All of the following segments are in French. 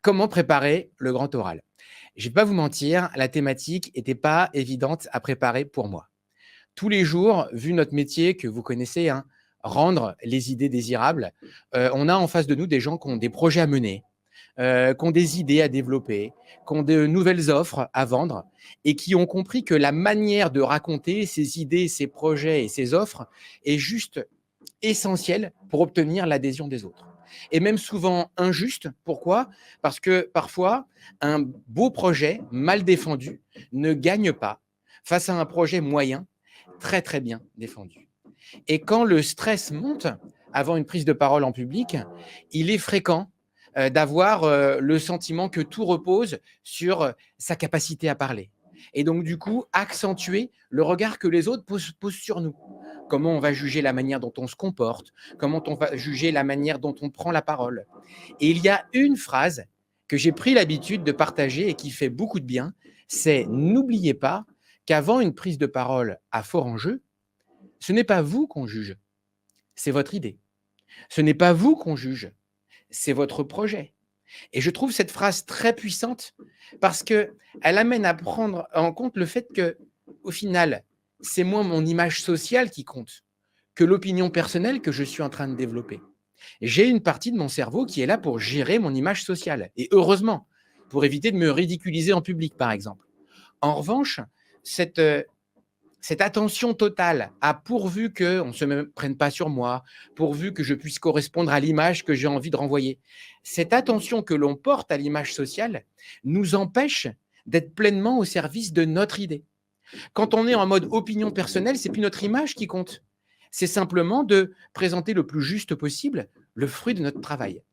Comment préparer le grand oral? Je ne vais pas vous mentir, la thématique n'était pas évidente à préparer pour moi. Tous les jours, vu notre métier que vous connaissez, hein, rendre les idées désirables, on a en face de nous des gens qui ont des projets à mener, qui ont des idées à développer, qui ont de nouvelles offres à vendre et qui ont compris que la manière de raconter ces idées, ces projets et ces offres est juste essentielle pour obtenir l'adhésion des autres. Et même souvent injuste. Pourquoi? Parce que parfois, un beau projet mal défendu ne gagne pas face à un projet moyen, très très bien défendu. Et quand le stress monte avant une prise de parole en public, il est fréquent d'avoir le sentiment que tout repose sur sa capacité à parler. Et donc, du coup, accentuer le regard que les autres posent sur nous. Comment on va juger la manière dont on se comporte, comment on va juger la manière dont on prend la parole. Et il y a une phrase que j'ai pris l'habitude de partager et qui fait beaucoup de bien, c'est n'oubliez pas qu'avant une prise de parole à fort enjeu, ce n'est pas vous qu'on juge, c'est votre idée. Ce n'est pas vous qu'on juge, c'est votre projet. Et je trouve cette phrase très puissante parce qu'elle amène à prendre en compte le fait que, au final, c'est moins mon image sociale qui compte que l'opinion personnelle que je suis en train de développer. J'ai une partie de mon cerveau qui est là pour gérer mon image sociale. Et heureusement, pour éviter de me ridiculiser en public, par exemple. En revanche, cette, cette attention totale à pourvu qu'on ne se prenne pas sur moi, pourvu que je puisse correspondre à l'image que j'ai envie de renvoyer, cette attention que l'on porte à l'image sociale nous empêche d'être pleinement au service de notre idée. Quand on est en mode opinion personnelle, c'est plus notre image qui compte. C'est simplement de présenter le plus juste possible le fruit de notre travail.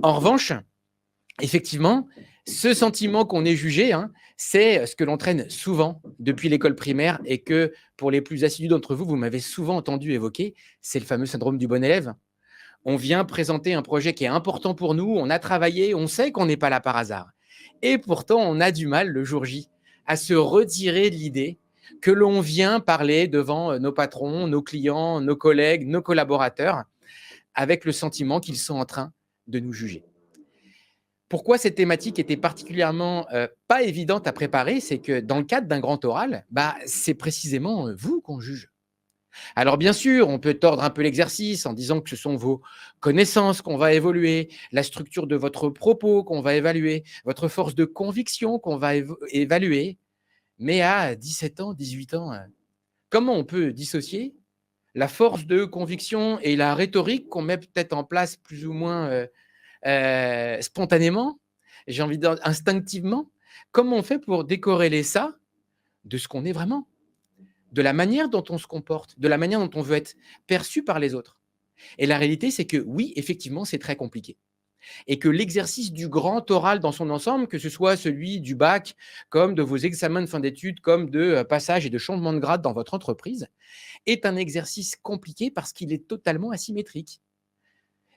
En revanche, effectivement, ce sentiment qu'on est jugé, hein, c'est ce que l'on traîne souvent depuis l'école primaire et que pour les plus assidus d'entre vous, vous m'avez souvent entendu évoquer, c'est le fameux syndrome du bon élève. On vient présenter un projet qui est important pour nous, on a travaillé, on sait qu'on n'est pas là par hasard. Et pourtant, on a du mal le jour J à se retirer de l'idée que l'on vient parler devant nos patrons, nos clients, nos collègues, nos collaborateurs, avec le sentiment qu'ils sont en train de nous juger. Pourquoi cette thématique était particulièrement pas évidente à préparer, c'est que dans le cadre d'un grand oral, c'est précisément vous qu'on juge. Alors bien sûr, on peut tordre un peu l'exercice en disant que ce sont vos connaissances qu'on va évoluer, la structure de votre propos qu'on va évaluer, votre force de conviction qu'on va évaluer. Mais à 17 ans, 18 ans, comment on peut dissocier la force de conviction et la rhétorique qu'on met peut-être en place plus ou moins spontanément, j'ai envie de dire instinctivement? Comment on fait pour décorréler ça de ce qu'on est vraiment? De la manière dont on se comporte, de la manière dont on veut être perçu par les autres. Et la réalité, c'est que oui, effectivement, c'est très compliqué. Et que l'exercice du grand oral dans son ensemble, que ce soit celui du bac, comme de vos examens de fin d'études, comme de passage et de changement de grade dans votre entreprise, est un exercice compliqué parce qu'il est totalement asymétrique.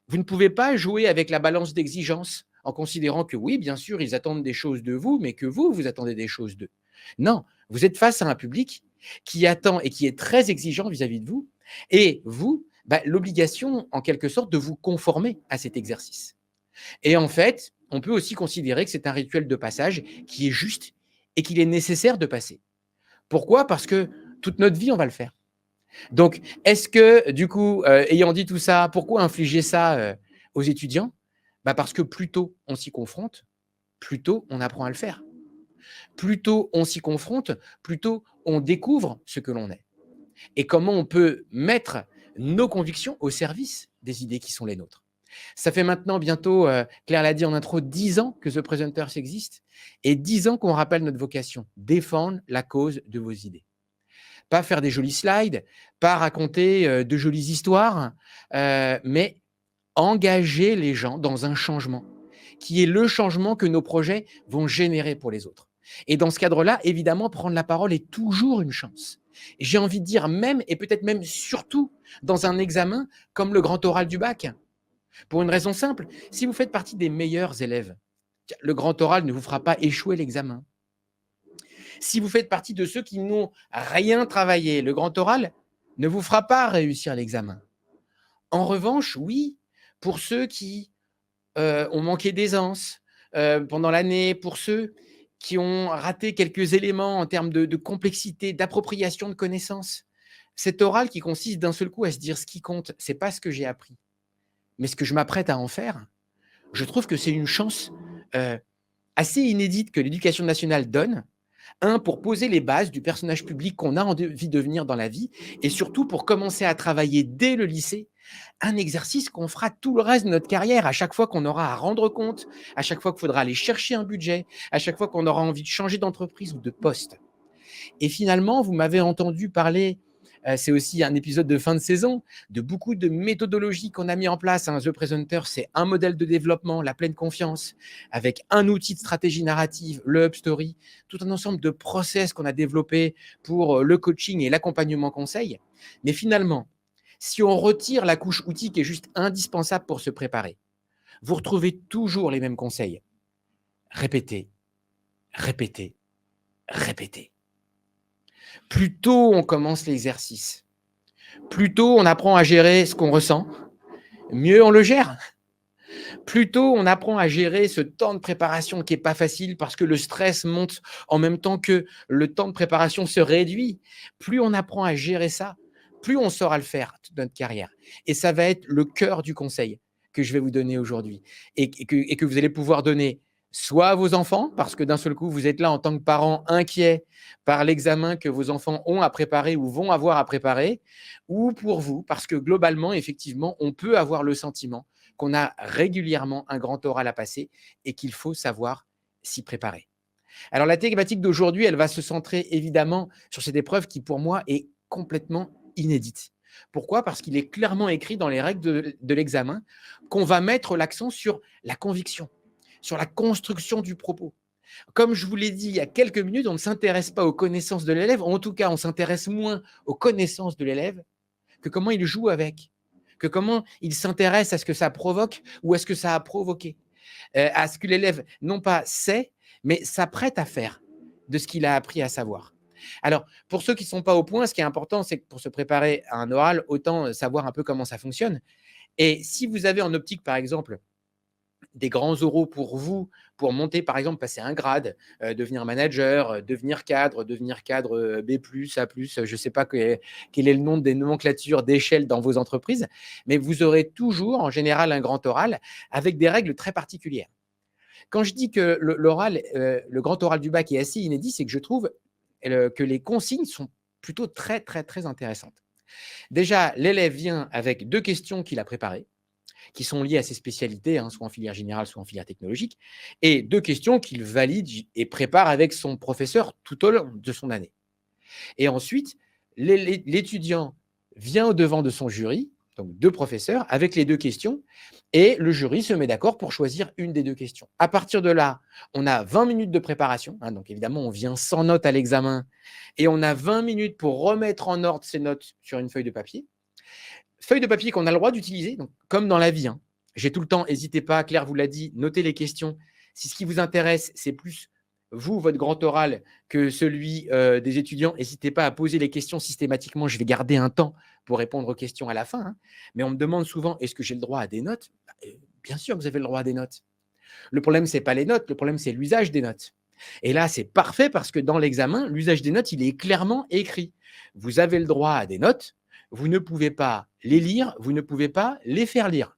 Vous ne pouvez pas jouer avec la balance d'exigence en considérant que oui, bien sûr, ils attendent des choses de vous, mais que vous, vous attendez des choses d'eux. Non, vous êtes face à un public qui attend et qui est très exigeant vis-à-vis de vous, et vous, l'obligation, en quelque sorte, de vous conformer à cet exercice. Et en fait, on peut aussi considérer que c'est un rituel de passage qui est juste et qu'il est nécessaire de passer. Pourquoi? Parce que toute notre vie, on va le faire. Donc, est-ce que, du coup, ayant dit tout ça, pourquoi infliger ça aux étudiants? Parce que plus tôt on s'y confronte, plus tôt on apprend à le faire. Plus tôt on s'y confronte, plus tôt on découvre ce que l'on est. Et comment on peut mettre nos convictions au service des idées qui sont les nôtres. Ça fait maintenant bientôt, Claire l'a dit en intro, 10 ans que The Presenters existe et 10 ans qu'on rappelle notre vocation, défendre la cause de vos idées. Pas faire des jolis slides, pas raconter de jolies histoires, mais engager les gens dans un changement, qui est le changement que nos projets vont générer pour les autres. Et dans ce cadre-là, évidemment, prendre la parole est toujours une chance. J'ai envie de dire même, et peut-être même surtout, dans un examen comme le grand oral du bac. Pour une raison simple, si vous faites partie des meilleurs élèves, le grand oral ne vous fera pas échouer l'examen. Si vous faites partie de ceux qui n'ont rien travaillé, le grand oral ne vous fera pas réussir l'examen. En revanche, oui, pour ceux qui ont manqué d'aisance, pendant l'année, pour ceux qui ont raté quelques éléments en termes de complexité, d'appropriation de connaissances. Cet oral qui consiste d'un seul coup à se dire ce qui compte, c'est pas ce que j'ai appris, mais ce que je m'apprête à en faire. Je trouve que c'est une chance assez inédite que l'éducation nationale donne. Un, pour poser les bases du personnage public qu'on a envie de devenir dans la vie, et surtout pour commencer à travailler dès le lycée, un exercice qu'on fera tout le reste de notre carrière, à chaque fois qu'on aura à rendre compte, à chaque fois qu'il faudra aller chercher un budget, à chaque fois qu'on aura envie de changer d'entreprise ou de poste. Et finalement, vous m'avez entendu parler, c'est aussi un épisode de fin de saison, de beaucoup de méthodologies qu'on a mis en place. The Presenter, c'est un modèle de développement, la pleine confiance, avec un outil de stratégie narrative, le Hub Story, tout un ensemble de process qu'on a développé pour le coaching et l'accompagnement conseil. Mais finalement, si on retire la couche outil qui est juste indispensable pour se préparer, vous retrouvez toujours les mêmes conseils. Répétez, répétez, répétez. Plus tôt on commence l'exercice, plus tôt on apprend à gérer ce qu'on ressent, mieux on le gère. Plus tôt on apprend à gérer ce temps de préparation qui n'est pas facile parce que le stress monte en même temps que le temps de préparation se réduit. Plus on apprend à gérer ça, plus on saura le faire toute notre carrière. Et ça va être le cœur du conseil que je vais vous donner aujourd'hui et que vous allez pouvoir donner soit à vos enfants, parce que d'un seul coup, vous êtes là en tant que parent inquiet par l'examen que vos enfants ont à préparer ou vont avoir à préparer, ou pour vous, parce que globalement, effectivement, on peut avoir le sentiment qu'on a régulièrement un grand oral à passer et qu'il faut savoir s'y préparer. Alors, la thématique d'aujourd'hui, elle va se centrer évidemment sur cette épreuve qui, pour moi, est complètement inédite. Pourquoi ? Parce qu'il est clairement écrit dans les règles de l'examen qu'on va mettre l'accent sur la conviction, sur la construction du propos. Comme je vous l'ai dit il y a quelques minutes, on ne s'intéresse pas aux connaissances de l'élève, en tout cas, on s'intéresse moins aux connaissances de l'élève que comment il joue avec, que comment il s'intéresse à ce que ça provoque ou à ce que ça a provoqué, à ce que l'élève, non pas sait, mais s'apprête à faire de ce qu'il a appris à savoir. Alors, pour ceux qui ne sont pas au point, ce qui est important, c'est que pour se préparer à un oral, autant savoir un peu comment ça fonctionne. Et si vous avez en optique, par exemple, des grands oraux pour vous, pour monter, par exemple, passer un grade, devenir manager, devenir cadre B+, A+, je ne sais pas quel est le nom des nomenclatures d'échelle dans vos entreprises, mais vous aurez toujours, en général, un grand oral avec des règles très particulières. Quand je dis que l'oral, le grand oral du bac est assez inédit, c'est que je trouve que les consignes sont plutôt très, très, très intéressantes. Déjà, l'élève vient avec 2 questions qu'il a préparées, qui sont liées à ses spécialités, soit en filière générale, soit en filière technologique, et 2 questions qu'il valide et prépare avec son professeur tout au long de son année. Et ensuite, l'étudiant vient au-devant de son jury, donc 2 professeurs, avec les 2 questions, et le jury se met d'accord pour choisir une des 2 questions. À partir de là, on a 20 minutes de préparation, donc évidemment, on vient sans notes à l'examen, et on a 20 minutes pour remettre en ordre ces notes sur une feuille de papier. Feuille de papier qu'on a le droit d'utiliser, donc, comme dans la vie. J'ai tout le temps, n'hésitez pas, Claire vous l'a dit, notez les questions. Si ce qui vous intéresse, c'est plus vous, votre grand oral, que celui des étudiants, n'hésitez pas à poser les questions systématiquement. Je vais garder un temps pour répondre aux questions à la fin. Mais on me demande souvent, est-ce que j'ai le droit à des notes ? Bien sûr que vous avez le droit à des notes. Le problème, ce n'est pas les notes, le problème, c'est l'usage des notes. Et là, c'est parfait parce que dans l'examen, l'usage des notes, il est clairement écrit. Vous avez le droit à des notes, vous ne pouvez pas les lire, vous ne pouvez pas les faire lire.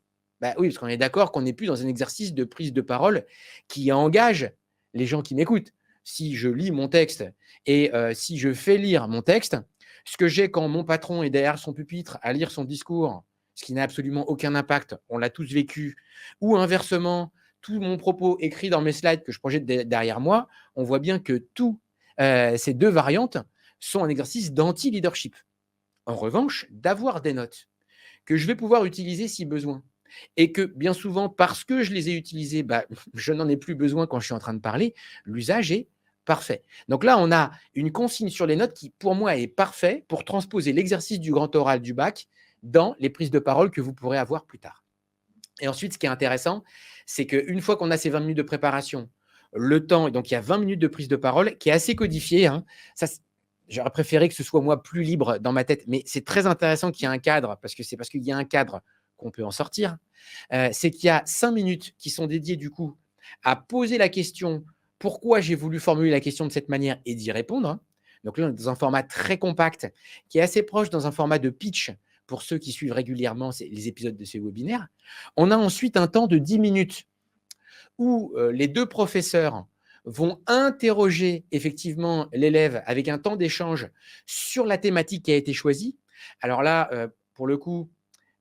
Oui, parce qu'on est d'accord qu'on n'est plus dans un exercice de prise de parole qui engage les gens qui m'écoutent. Si je lis mon texte et si je fais lire mon texte, ce que j'ai quand mon patron est derrière son pupitre à lire son discours, ce qui n'a absolument aucun impact, on l'a tous vécu, ou inversement, tout mon propos écrit dans mes slides que je projette derrière moi, on voit bien que tous ces 2 variantes sont un exercice d'anti-leadership. En revanche, d'avoir des notes que je vais pouvoir utiliser si besoin et que bien souvent, parce que je les ai utilisées, je n'en ai plus besoin quand je suis en train de parler, l'usage est parfait. Donc là, on a une consigne sur les notes qui, pour moi, est parfait pour transposer l'exercice du grand oral du bac dans les prises de parole que vous pourrez avoir plus tard. Et ensuite, ce qui est intéressant, c'est qu'une fois qu'on a ces 20 minutes de préparation, le temps, donc il y a 20 minutes de prise de parole qui est assez codifié. J'aurais préféré que ce soit moi plus libre dans ma tête, mais c'est très intéressant qu'il y ait un cadre, parce qu'il y a un cadre qu'on peut en sortir. C'est qu'il y a 5 minutes qui sont dédiées du coup à poser la question pourquoi j'ai voulu formuler la question de cette manière et d'y répondre, hein. Donc là, on est dans un format très compact qui est assez proche dans un format de pitch pour ceux qui suivent régulièrement les épisodes de ces webinaires. On a ensuite un temps de 10 minutes où les deux professeurs vont interroger effectivement l'élève avec un temps d'échange sur la thématique qui a été choisie. Alors là, pour le coup,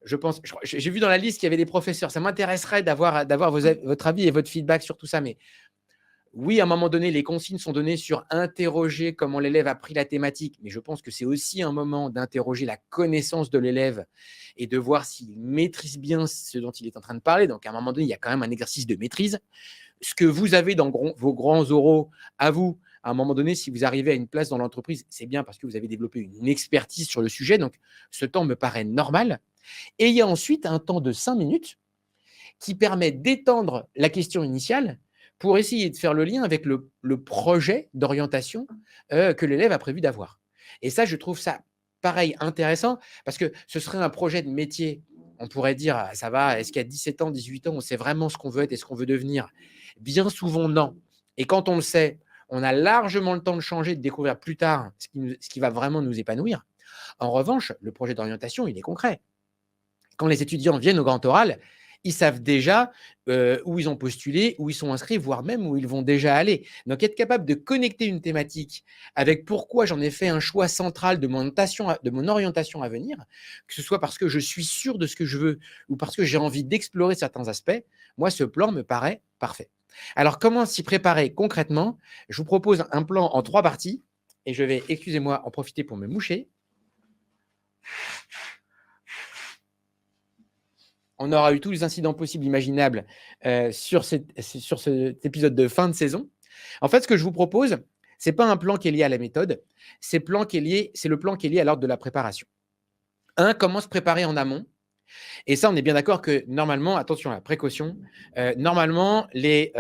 j'ai vu dans la liste qu'il y avait des professeurs. Ça m'intéresserait d'avoir votre avis et votre feedback sur tout ça. Mais oui, à un moment donné, les consignes sont données sur interroger comment l'élève a pris la thématique, mais je pense que c'est aussi un moment d'interroger la connaissance de l'élève et de voir s'il maîtrise bien ce dont il est en train de parler. Donc, à un moment donné, il y a quand même un exercice de maîtrise. Ce que vous avez dans vos grands oraux à vous, à un moment donné, si vous arrivez à une place dans l'entreprise, c'est bien parce que vous avez développé une expertise sur le sujet. Donc, ce temps me paraît normal. Et il y a ensuite un temps de 5 minutes qui permet d'étendre la question initiale pour essayer de faire le lien avec le projet d'orientation que l'élève a prévu d'avoir. Et ça, je trouve ça pareil intéressant parce que ce serait un projet de métier. On pourrait dire, ah, ça va, est-ce qu'à 17 ans, 18 ans, on sait vraiment ce qu'on veut être et ce qu'on veut devenir? Bien souvent, non. Et quand on le sait, on a largement le temps de changer, de découvrir plus tard ce qui va vraiment nous épanouir. En revanche, le projet d'orientation, il est concret. Quand les étudiants viennent au grand oral, ils savent déjà où ils ont postulé, où ils sont inscrits, voire même où ils vont déjà aller. Donc, être capable de connecter une thématique avec pourquoi j'en ai fait un choix central de mon orientation à venir, que ce soit parce que je suis sûr de ce que je veux ou parce que j'ai envie d'explorer certains aspects, moi, ce plan me paraît parfait. Alors, comment s'y préparer concrètement? Je vous propose un plan en 3 parties et je vais, excusez-moi, en profiter pour me moucher. On aura eu tous les incidents possibles, imaginables sur cet épisode de fin de saison. En fait, ce que je vous propose, ce n'est pas un plan qui est lié à la méthode, c'est le plan qui est lié à l'ordre de la préparation. Comment se préparer en amont? Et ça, on est bien d'accord que normalement, attention à la précaution, normalement, les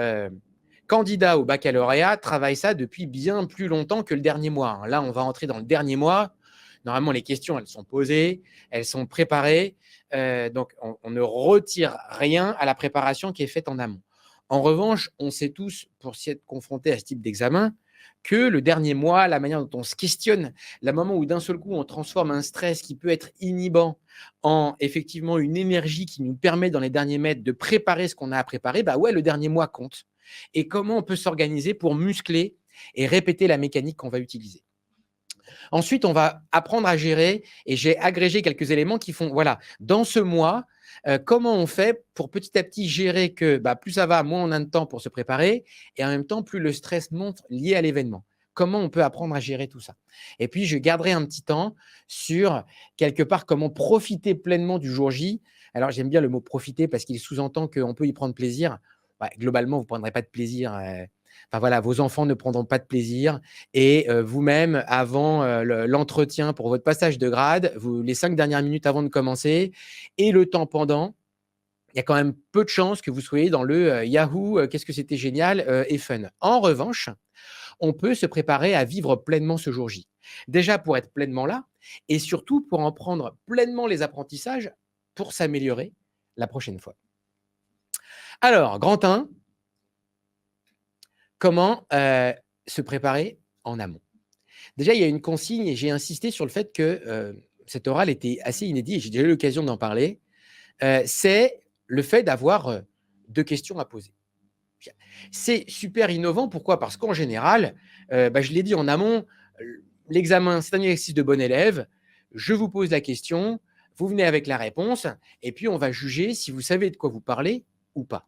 candidats au baccalauréat travaillent ça depuis bien plus longtemps que le dernier mois. Là, on va entrer dans le dernier mois. Normalement, les questions, elles sont posées, elles sont préparées. Donc, on ne retire rien à la préparation qui est faite en amont. En revanche, on sait tous, pour s'y être confronté à ce type d'examen, que le dernier mois, la manière dont on se questionne, le moment où d'un seul coup, on transforme un stress qui peut être inhibant en effectivement une énergie qui nous permet dans les derniers mètres de préparer ce qu'on a à préparer, bah ouais, le dernier mois compte. Et comment on peut s'organiser pour muscler et répéter la mécanique qu'on va utiliser. Ensuite, on va apprendre à gérer et j'ai agrégé quelques éléments qui font, voilà, dans ce mois, comment on fait pour petit à petit gérer que plus ça va, moins on a de temps pour se préparer et en même temps, plus le stress monte lié à l'événement. Comment on peut apprendre à gérer tout ça? Et puis, je garderai un petit temps sur, quelque part, comment profiter pleinement du jour J. Alors, j'aime bien le mot profiter parce qu'il sous-entend qu'on peut y prendre plaisir. Ouais, globalement, vous ne prendrez pas de plaisir. Enfin voilà, vos enfants ne prendront pas de plaisir et vous-même, avant l'entretien pour votre passage de grade, les 5 dernières minutes avant de commencer et le temps pendant, il y a quand même peu de chances que vous soyez dans le Yahoo, qu'est-ce que c'était génial et fun. En revanche, on peut se préparer à vivre pleinement ce jour J. Déjà pour être pleinement là et surtout pour en prendre pleinement les apprentissages pour s'améliorer la prochaine fois. Alors, grand 1, comment se préparer en amont? Déjà, il y a une consigne et j'ai insisté sur le fait que cet oral était assez inédit et j'ai déjà eu l'occasion d'en parler. C'est le fait d'avoir 2 questions à poser. C'est super innovant. Pourquoi? Parce qu'en général, je l'ai dit en amont, l'examen, c'est un exercice de bon élève. Je vous pose la question, vous venez avec la réponse et puis on va juger si vous savez de quoi vous parlez ou pas.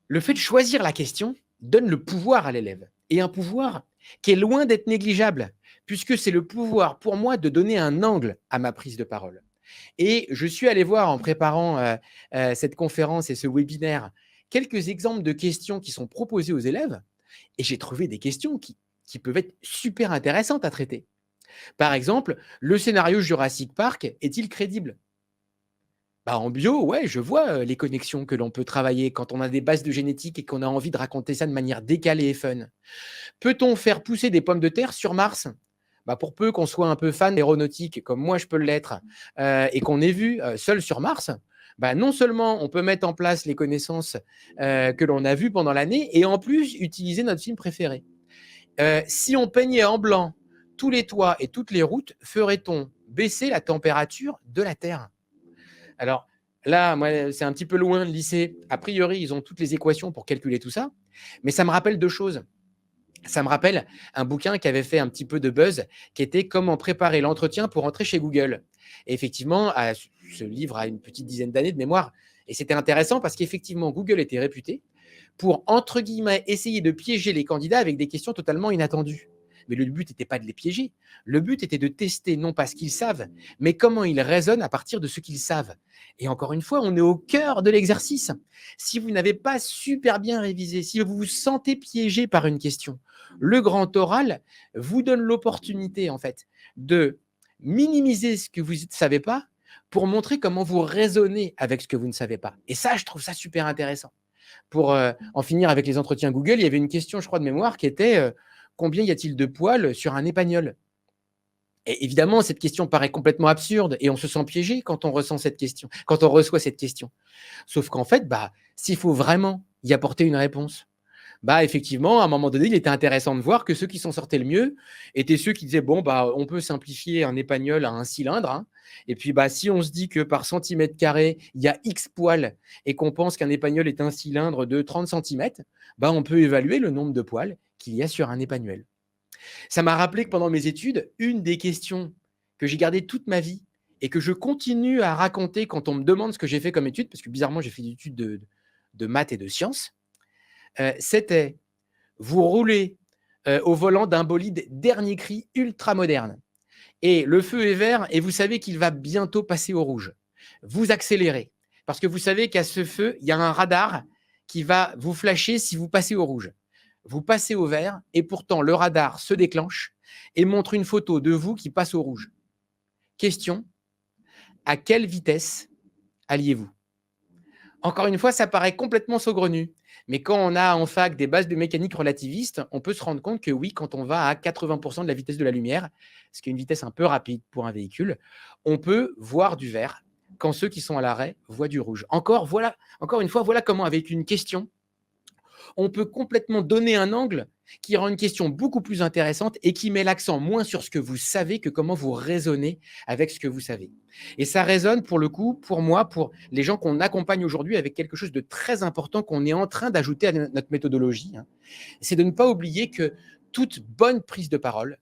Le fait de choisir la question donne le pouvoir à l'élève et un pouvoir qui est loin d'être négligeable puisque c'est le pouvoir pour moi de donner un angle à ma prise de parole. Et je suis allé voir en préparant cette conférence et ce webinaire quelques exemples de questions qui sont proposées aux élèves et j'ai trouvé des questions qui peuvent être super intéressantes à traiter. Par exemple, le scénario Jurassic Park est-il crédible? En bio, ouais, je vois les connexions que l'on peut travailler quand on a des bases de génétique et qu'on a envie de raconter ça de manière décalée et fun. Peut-on faire pousser des pommes de terre sur Mars? bah, pour peu qu'on soit un peu fan d'aéronautique, comme moi je peux l'être, et qu'on ait vu Seul sur Mars, bah, non seulement on peut mettre en place les connaissances que l'on a vues pendant l'année, et en plus utiliser notre film préféré. Si on peignait en blanc tous les toits et toutes les routes, ferait-on baisser la température de la Terre? Alors là, moi, c'est un petit peu loin le lycée. A priori, ils ont toutes les équations pour calculer tout ça, mais ça me rappelle deux choses. Ça me rappelle un bouquin qui avait fait un petit peu de buzz, qui était Comment préparer l'entretien pour entrer chez Google. Et effectivement, ce livre a une petite dizaine d'années de mémoire. Et c'était intéressant parce qu'effectivement, Google était réputé pour, entre guillemets, essayer de piéger les candidats avec des questions totalement inattendues. Mais le but n'était pas de les piéger. Le but était de tester non pas ce qu'ils savent, mais comment ils raisonnent à partir de ce qu'ils savent. Et encore une fois, on est au cœur de l'exercice. Si vous n'avez pas super bien révisé, si vous vous sentez piégé par une question, le grand oral vous donne l'opportunité, en fait, de minimiser ce que vous ne savez pas pour montrer comment vous raisonnez avec ce que vous ne savez pas. Et ça, je trouve ça super intéressant. Pour en finir avec les entretiens Google, il y avait une question, je crois, de mémoire qui était combien y a-t-il de poils sur un épagnol? Et évidemment, cette question paraît complètement absurde et on se sent piégé quand on ressent cette question, quand on reçoit cette question. Sauf qu'en fait, bah, s'il faut vraiment y apporter une réponse, bah, effectivement, à un moment donné, il était intéressant de voir que ceux qui s'en sortaient le mieux étaient ceux qui disaient bon, bah, on peut simplifier un épagnol à un cylindre, hein. Et puis, bah, si on se dit que par centimètre carré, il y a X poils et qu'on pense qu'un épagnol est un cylindre de 30 centimètres, bah, on peut évaluer le nombre de poils qu'il y a sur un épagnol. Ça m'a rappelé que pendant mes études, une des questions que j'ai gardées toute ma vie et que je continue à raconter quand on me demande ce que j'ai fait comme étude, parce que bizarrement, j'ai fait des études de maths et de sciences, c'était vous roulez au volant d'un bolide dernier cri ultra moderne et le feu est vert et vous savez qu'il va bientôt passer au rouge. Vous accélérez parce que vous savez qu'à ce feu, il y a un radar qui va vous flasher si vous passez au rouge. Vous passez au vert et pourtant le radar se déclenche et montre une photo de vous qui passe au rouge. Question, à quelle vitesse alliez-vous? Encore une fois, ça paraît complètement saugrenu. Mais quand on a en fac des bases de mécanique relativiste, on peut se rendre compte que oui, quand on va à 80% de la vitesse de la lumière, ce qui est une vitesse un peu rapide pour un véhicule, on peut voir du vert quand ceux qui sont à l'arrêt voient du rouge. Encore une fois, voilà comment avec une question, on peut complètement donner un angle qui rend une question beaucoup plus intéressante et qui met l'accent moins sur ce que vous savez que comment vous raisonnez avec ce que vous savez. Et ça résonne pour le coup, pour moi, pour les gens qu'on accompagne aujourd'hui avec quelque chose de très important qu'on est en train d'ajouter à notre méthodologie, hein. C'est de ne pas oublier que toute bonne prise de parole,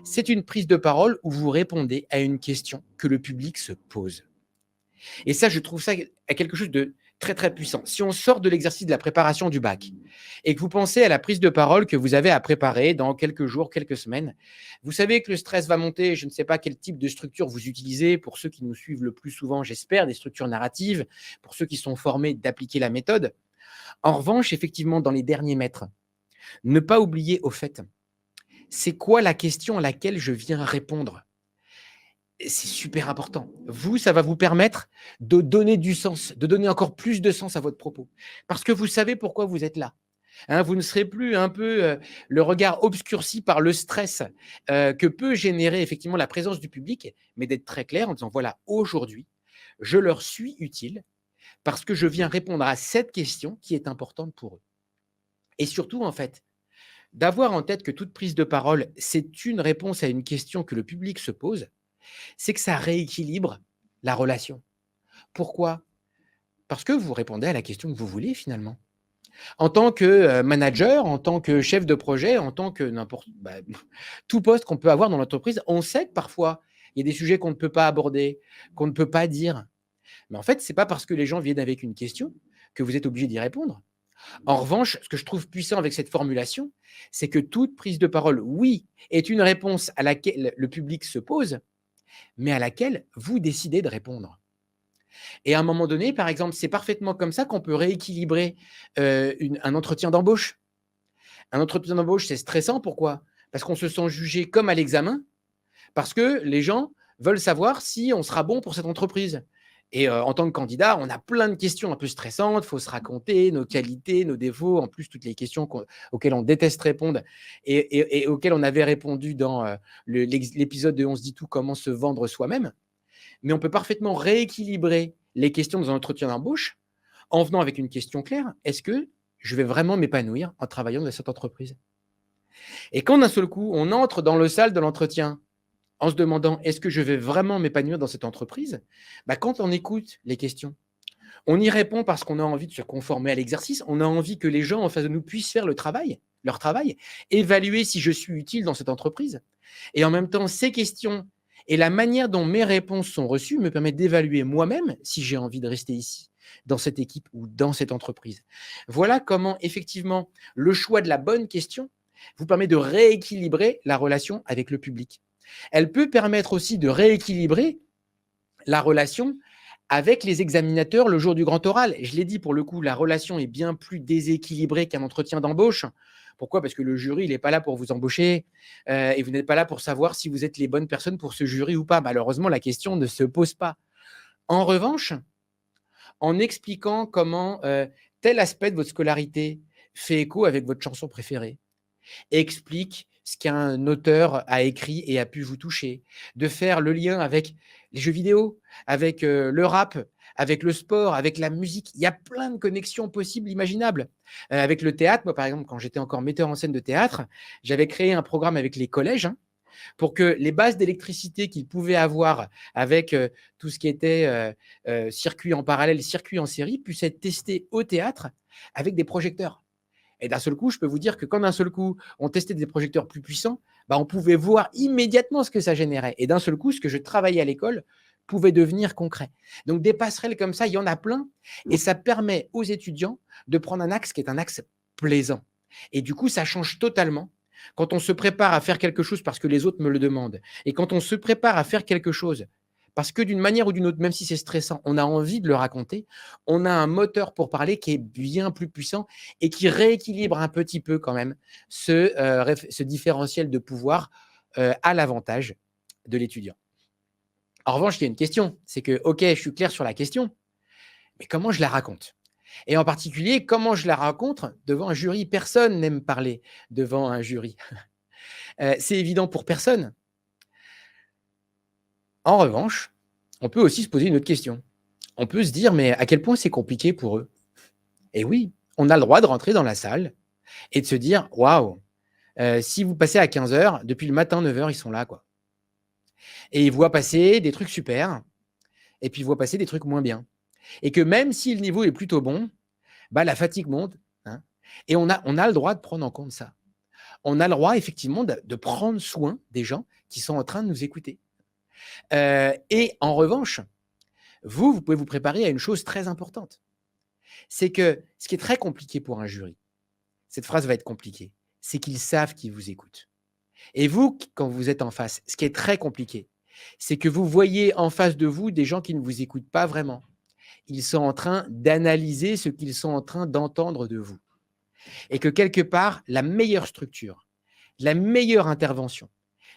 c'est une prise de parole où vous répondez à une question que le public se pose. Et ça, je trouve ça quelque chose de très, très puissant. Si on sort de l'exercice de la préparation du bac et que vous pensez à la prise de parole que vous avez à préparer dans quelques jours, quelques semaines, vous savez que le stress va monter. Je ne sais pas quel type de structure vous utilisez. Pour ceux qui nous suivent le plus souvent, j'espère, des structures narratives. Pour ceux qui sont formés d'appliquer la méthode. En revanche, effectivement, dans les derniers mètres, ne pas oublier au fait, c'est quoi la question à laquelle je viens répondre? C'est super important. Vous, ça va vous permettre de donner du sens, de donner encore plus de sens à votre propos. Parce que vous savez pourquoi vous êtes là. Hein, vous ne serez plus un peu le regard obscurci par le stress que peut générer effectivement la présence du public, mais d'être très clair en disant, voilà, aujourd'hui, je leur suis utile parce que je viens répondre à cette question qui est importante pour eux. Et surtout, en fait, d'avoir en tête que toute prise de parole, c'est une réponse à une question que le public se pose, c'est que ça rééquilibre la relation. Pourquoi? Parce que vous répondez à la question que vous voulez finalement. En tant que manager, en tant que chef de projet, en tant que tout poste qu'on peut avoir dans l'entreprise, on sait que parfois, il y a des sujets qu'on ne peut pas aborder, qu'on ne peut pas dire. Mais en fait, ce n'est pas parce que les gens viennent avec une question que vous êtes obligé d'y répondre. En revanche, ce que je trouve puissant avec cette formulation, c'est que toute prise de parole, oui, est une réponse à laquelle le public se pose, mais à laquelle vous décidez de répondre. Et à un moment donné, par exemple, c'est parfaitement comme ça qu'on peut rééquilibrer un entretien d'embauche. Un entretien d'embauche, c'est stressant. Pourquoi? Parce qu'on se sent jugé comme à l'examen, parce que les gens veulent savoir si on sera bon pour cette entreprise. Et en tant que candidat, on a plein de questions un peu stressantes. Il faut se raconter nos qualités, nos défauts, en plus toutes les questions auxquelles on déteste répondre et auxquelles on avait répondu dans l'épisode de On se dit tout, comment se vendre soi-même. Mais on peut parfaitement rééquilibrer les questions dans un entretien d'embauche en venant avec une question claire. Est-ce que je vais vraiment m'épanouir en travaillant dans cette entreprise? Et quand d'un seul coup, on entre dans le salle de l'entretien en se demandant est-ce que je vais vraiment m'épanouir dans cette entreprise, quand on écoute les questions, on y répond parce qu'on a envie de se conformer à l'exercice, on a envie que les gens en face de nous puissent faire leur travail, évaluer si je suis utile dans cette entreprise. Et en même temps, ces questions et la manière dont mes réponses sont reçues me permettent d'évaluer moi-même si j'ai envie de rester ici, dans cette équipe ou dans cette entreprise. Voilà comment, effectivement, le choix de la bonne question vous permet de rééquilibrer la relation avec le public. Elle peut permettre aussi de rééquilibrer la relation avec les examinateurs le jour du grand oral. Je l'ai dit, pour le coup, la relation est bien plus déséquilibrée qu'un entretien d'embauche. Pourquoi? Parce que le jury, il n'est pas là pour vous embaucher et vous n'êtes pas là pour savoir si vous êtes les bonnes personnes pour ce jury ou pas. Malheureusement, la question ne se pose pas. En revanche, en expliquant comment tel aspect de votre scolarité fait écho avec votre chanson préférée, explique ce qu'un auteur a écrit et a pu vous toucher, de faire le lien avec les jeux vidéo, avec le rap, avec le sport, avec la musique. Il y a plein de connexions possibles, imaginables. Avec le théâtre, moi par exemple, quand j'étais encore metteur en scène de théâtre, j'avais créé un programme avec les collèges pour que les bases d'électricité qu'ils pouvaient avoir avec tout ce qui était circuit en parallèle, circuit en série, puissent être testés au théâtre avec des projecteurs. Et d'un seul coup, je peux vous dire que quand d'un seul coup, on testait des projecteurs plus puissants, on pouvait voir immédiatement ce que ça générait. Et d'un seul coup, ce que je travaillais à l'école pouvait devenir concret. Donc, des passerelles comme ça, il y en a plein. Et ça permet aux étudiants de prendre un axe qui est un axe plaisant. Et du coup, ça change totalement quand on se prépare à faire quelque chose parce que les autres me le demandent. Et quand on se prépare à faire quelque chose parce que d'une manière ou d'une autre, même si c'est stressant, on a envie de le raconter, on a un moteur pour parler qui est bien plus puissant et qui rééquilibre un petit peu quand même ce différentiel de pouvoir à l'avantage de l'étudiant. En revanche, il y a une question, c'est que, OK, je suis clair sur la question, mais comment je la raconte? Et en particulier, comment je la raconte devant un jury? Personne n'aime parler devant un jury. C'est évident pour personne. En revanche, on peut aussi se poser une autre question. On peut se dire, mais à quel point c'est compliqué pour eux? Et oui, on a le droit de rentrer dans la salle et de se dire, waouh, si vous passez à 15h, depuis le matin, 9h, ils sont là, quoi. Et ils voient passer des trucs super, et puis ils voient passer des trucs moins bien. Et que même si le niveau est plutôt bon, la fatigue monte, hein. Et on a le droit de prendre en compte ça. On a le droit, effectivement, de prendre soin des gens qui sont en train de nous écouter. Et en revanche, vous pouvez vous préparer à une chose très importante. C'est que ce qui est très compliqué pour un jury, cette phrase va être compliquée, c'est qu'ils savent qu'ils vous écoutent. Et vous, quand vous êtes en face, ce qui est très compliqué, c'est que vous voyez en face de vous des gens qui ne vous écoutent pas vraiment. Ils sont en train d'analyser ce qu'ils sont en train d'entendre de vous. Et que quelque part, la meilleure structure, la meilleure intervention,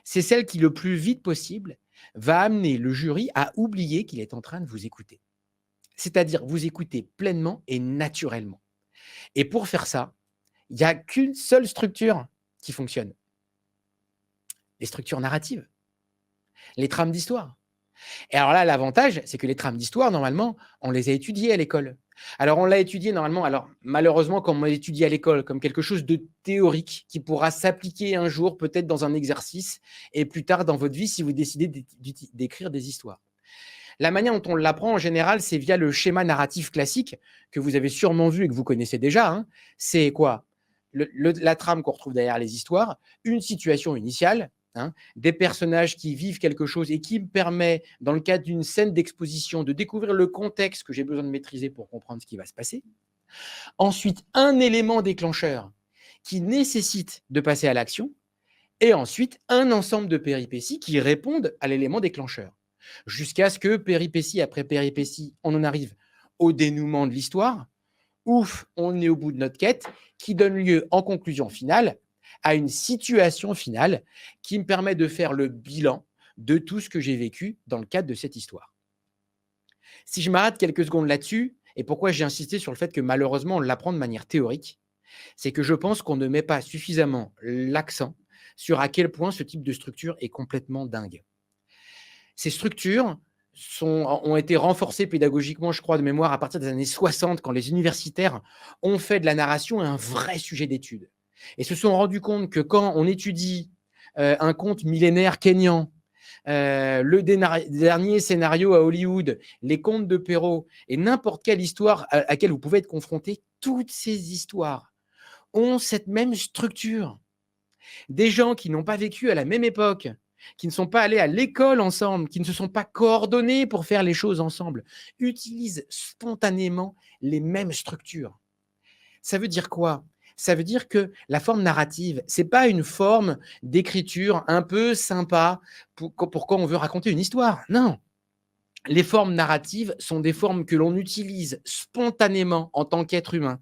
c'est celle qui, le plus vite possible, va amener le jury à oublier qu'il est en train de vous écouter. C'est-à-dire vous écouter pleinement et naturellement. Et pour faire ça, il n'y a qu'une seule structure qui fonctionne. Les structures narratives, les trames d'histoire. Et alors là, l'avantage, c'est que les trames d'histoire, normalement, on les a étudiées à l'école. Alors, on l'a étudié normalement, alors malheureusement, comme on l'a étudié à l'école, comme quelque chose de théorique qui pourra s'appliquer un jour, peut-être dans un exercice, et plus tard dans votre vie, si vous décidez d'écrire des histoires. La manière dont on l'apprend en général, c'est via le schéma narratif classique que vous avez sûrement vu et que vous connaissez déjà. Hein. C'est quoi? La trame qu'on retrouve derrière les histoires, une situation initiale, hein, des personnages qui vivent quelque chose et qui me permet, dans le cadre d'une scène d'exposition, de découvrir le contexte que j'ai besoin de maîtriser pour comprendre ce qui va se passer. Ensuite, un élément déclencheur qui nécessite de passer à l'action. Et ensuite, un ensemble de péripéties qui répondent à l'élément déclencheur. Jusqu'à ce que, péripétie après péripétie, on en arrive au dénouement de l'histoire. Ouf, on est au bout de notre quête, qui donne lieu, en conclusion finale, à une situation finale qui me permet de faire le bilan de tout ce que j'ai vécu dans le cadre de cette histoire. Si je m'arrête quelques secondes là-dessus, et pourquoi j'ai insisté sur le fait que malheureusement on l'apprend de manière théorique, c'est que je pense qu'on ne met pas suffisamment l'accent sur à quel point ce type de structure est complètement dingue. Ces structures ont été renforcées pédagogiquement, je crois, de mémoire, à partir des années 60, quand les universitaires ont fait de la narration un vrai sujet d'étude. Et se sont rendus compte que quand on étudie un conte millénaire kényan, dernier scénario à Hollywood, les contes de Perrault et n'importe quelle histoire à laquelle vous pouvez être confronté, toutes ces histoires ont cette même structure. Des gens qui n'ont pas vécu à la même époque, qui ne sont pas allés à l'école ensemble, qui ne se sont pas coordonnés pour faire les choses ensemble, utilisent spontanément les mêmes structures. Ça veut dire quoi? Ça veut dire que la forme narrative, c'est pas une forme d'écriture un peu sympa pour quand on veut raconter une histoire. Non. Les formes narratives sont des formes que l'on utilise spontanément en tant qu'être humain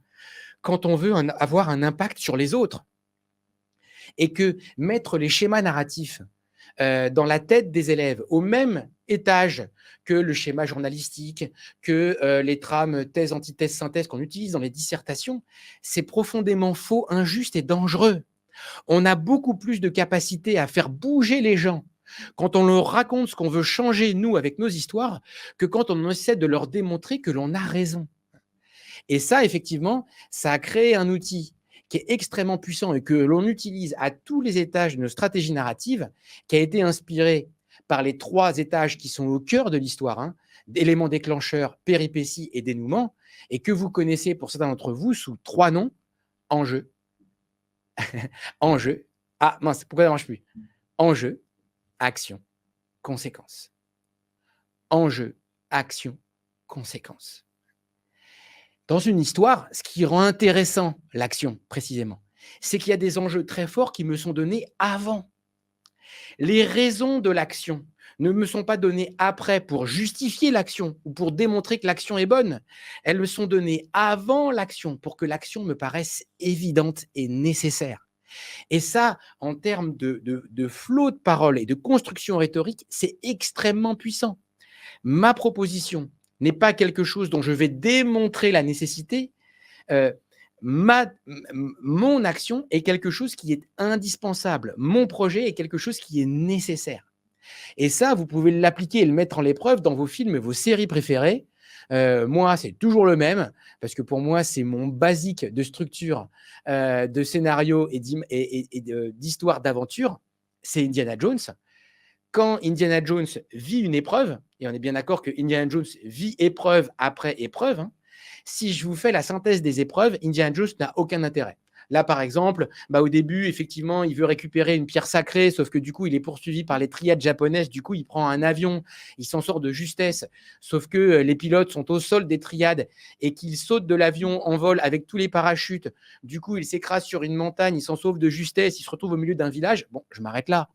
quand on veut avoir un impact sur les autres. Et que mettre les schémas narratifs dans la tête des élèves au même étage que le schéma journalistique, que les trames thèse, antithèse, synthèse qu'on utilise dans les dissertations, c'est profondément faux, injuste et dangereux. On a beaucoup plus de capacité à faire bouger les gens quand on leur raconte ce qu'on veut changer, nous, avec nos histoires, que quand on essaie de leur démontrer que l'on a raison. Et ça, effectivement, ça a créé un outil qui est extrêmement puissant et que l'on utilise à tous les étages de nos stratégies narratives, qui a été inspiré par les 3 étages qui sont au cœur de l'histoire, hein, d'éléments déclencheurs, péripéties et dénouement, et que vous connaissez pour certains d'entre vous sous 3 noms: enjeu, enjeu, ah mince, pourquoi ça ne marche plus? Enjeu, action, conséquence. Enjeu, action, conséquence. Dans une histoire, ce qui rend intéressant l'action, précisément, c'est qu'il y a des enjeux très forts qui me sont donnés avant. Les raisons de l'action ne me sont pas données après pour justifier l'action ou pour démontrer que l'action est bonne. Elles me sont données avant l'action pour que l'action me paraisse évidente et nécessaire. Et ça, en termes de flot de parole et de construction rhétorique, c'est extrêmement puissant. Ma proposition n'est pas quelque chose dont je vais démontrer la nécessité. Euh, Mon action est quelque chose qui est indispensable. Mon projet est quelque chose qui est nécessaire. Et ça, vous pouvez l'appliquer et le mettre en l'épreuve dans vos films et vos séries préférées. Moi, c'est toujours le même, parce que pour moi, c'est mon basique de structure, de scénario et d'histoire d'aventure. C'est Indiana Jones. Quand Indiana Jones vit une épreuve, et on est bien d'accord que Indiana Jones vit épreuve après épreuve, hein, si je vous fais la synthèse des épreuves, Indiana Jones n'a aucun intérêt. Là, par exemple, au début, effectivement, il veut récupérer une pierre sacrée, sauf que du coup, il est poursuivi par les triades japonaises. Du coup, il prend un avion, il s'en sort de justesse, sauf que les pilotes sont au sol des triades et qu'il saute de l'avion en vol avec tous les parachutes. Du coup, il s'écrase sur une montagne, il s'en sauve de justesse, il se retrouve au milieu d'un village. Bon, je m'arrête là.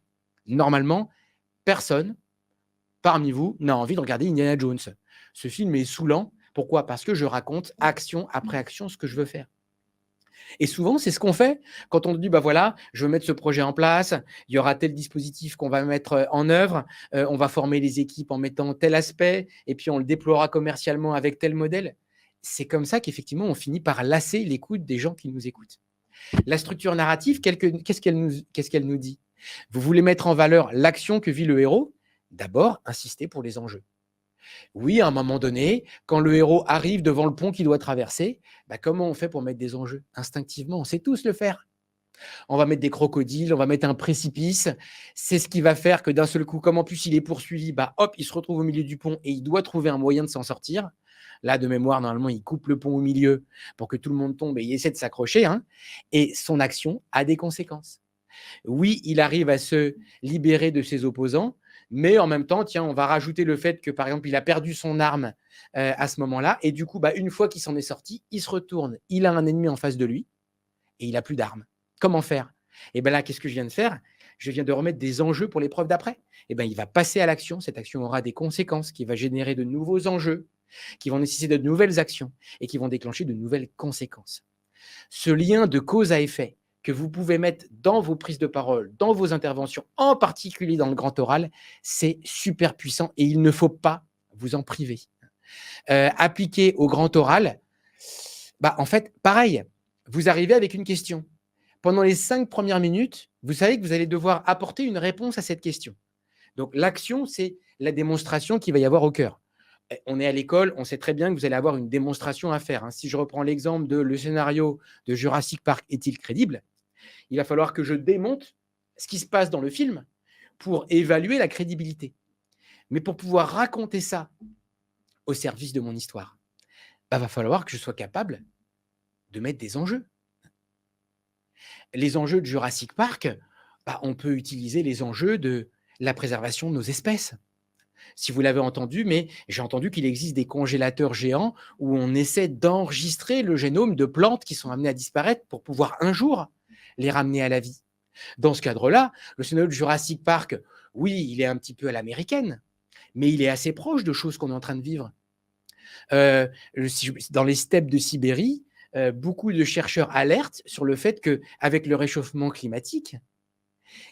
Normalement, personne parmi vous n'a envie de regarder Indiana Jones. Ce film est saoulant. Pourquoi? Parce que je raconte action après action ce que je veux faire. Et souvent, c'est ce qu'on fait quand on dit, voilà, je veux mettre ce projet en place, il y aura tel dispositif qu'on va mettre en œuvre, on va former les équipes en mettant tel aspect, et puis on le déploiera commercialement avec tel modèle. C'est comme ça qu'effectivement, on finit par lasser l'écoute des gens qui nous écoutent. La structure narrative, qu'est-ce qu'elle nous dit? Vous voulez mettre en valeur l'action que vit le héros? D'abord, insistez pour les enjeux. Oui, à un moment donné, quand le héros arrive devant le pont qu'il doit traverser, comment on fait pour mettre des enjeux? Instinctivement, on sait tous le faire. On va mettre des crocodiles, on va mettre un précipice. C'est ce qui va faire que d'un seul coup, comme en plus il est poursuivi, hop, il se retrouve au milieu du pont et il doit trouver un moyen de s'en sortir. Là, de mémoire, normalement, il coupe le pont au milieu pour que tout le monde tombe et il essaie de s'accrocher. Hein, et son action a des conséquences. Oui, il arrive à se libérer de ses opposants, mais en même temps, tiens, on va rajouter le fait que, par exemple, il a perdu son arme à ce moment-là. Et du coup, une fois qu'il s'en est sorti, il se retourne. Il a un ennemi en face de lui et il n'a plus d'arme. Comment faire? Et bien là, qu'est-ce que je viens de faire? Je viens de remettre des enjeux pour l'épreuve d'après. Et bien, il va passer à l'action. Cette action aura des conséquences qui va générer de nouveaux enjeux, qui vont nécessiter de nouvelles actions et qui vont déclencher de nouvelles conséquences. Ce lien de cause à effet que vous pouvez mettre dans vos prises de parole, dans vos interventions, en particulier dans le grand oral, c'est super puissant et il ne faut pas vous en priver. Appliqué au grand oral, en fait, pareil, vous arrivez avec une question. Pendant les 5 premières minutes, vous savez que vous allez devoir apporter une réponse à cette question. Donc, l'action, c'est la démonstration qu'il va y avoir au cœur. On est à l'école, on sait très bien que vous allez avoir une démonstration à faire. Si je reprends l'exemple de le scénario de Jurassic Park est-il crédible, il va falloir que je démonte ce qui se passe dans le film pour évaluer la crédibilité. Mais pour pouvoir raconter ça au service de mon histoire, va falloir que je sois capable de mettre des enjeux. Les enjeux de Jurassic Park, on peut utiliser les enjeux de la préservation de nos espèces. Si vous l'avez entendu, mais j'ai entendu qu'il existe des congélateurs géants où on essaie d'enregistrer le génome de plantes qui sont amenées à disparaître pour pouvoir un jour les ramener à la vie. Dans ce cadre-là, le scénario de Jurassic Park, oui, il est un petit peu à l'américaine, mais il est assez proche de choses qu'on est en train de vivre. Dans les steppes de Sibérie, beaucoup de chercheurs alertent sur le fait qu'avec le réchauffement climatique,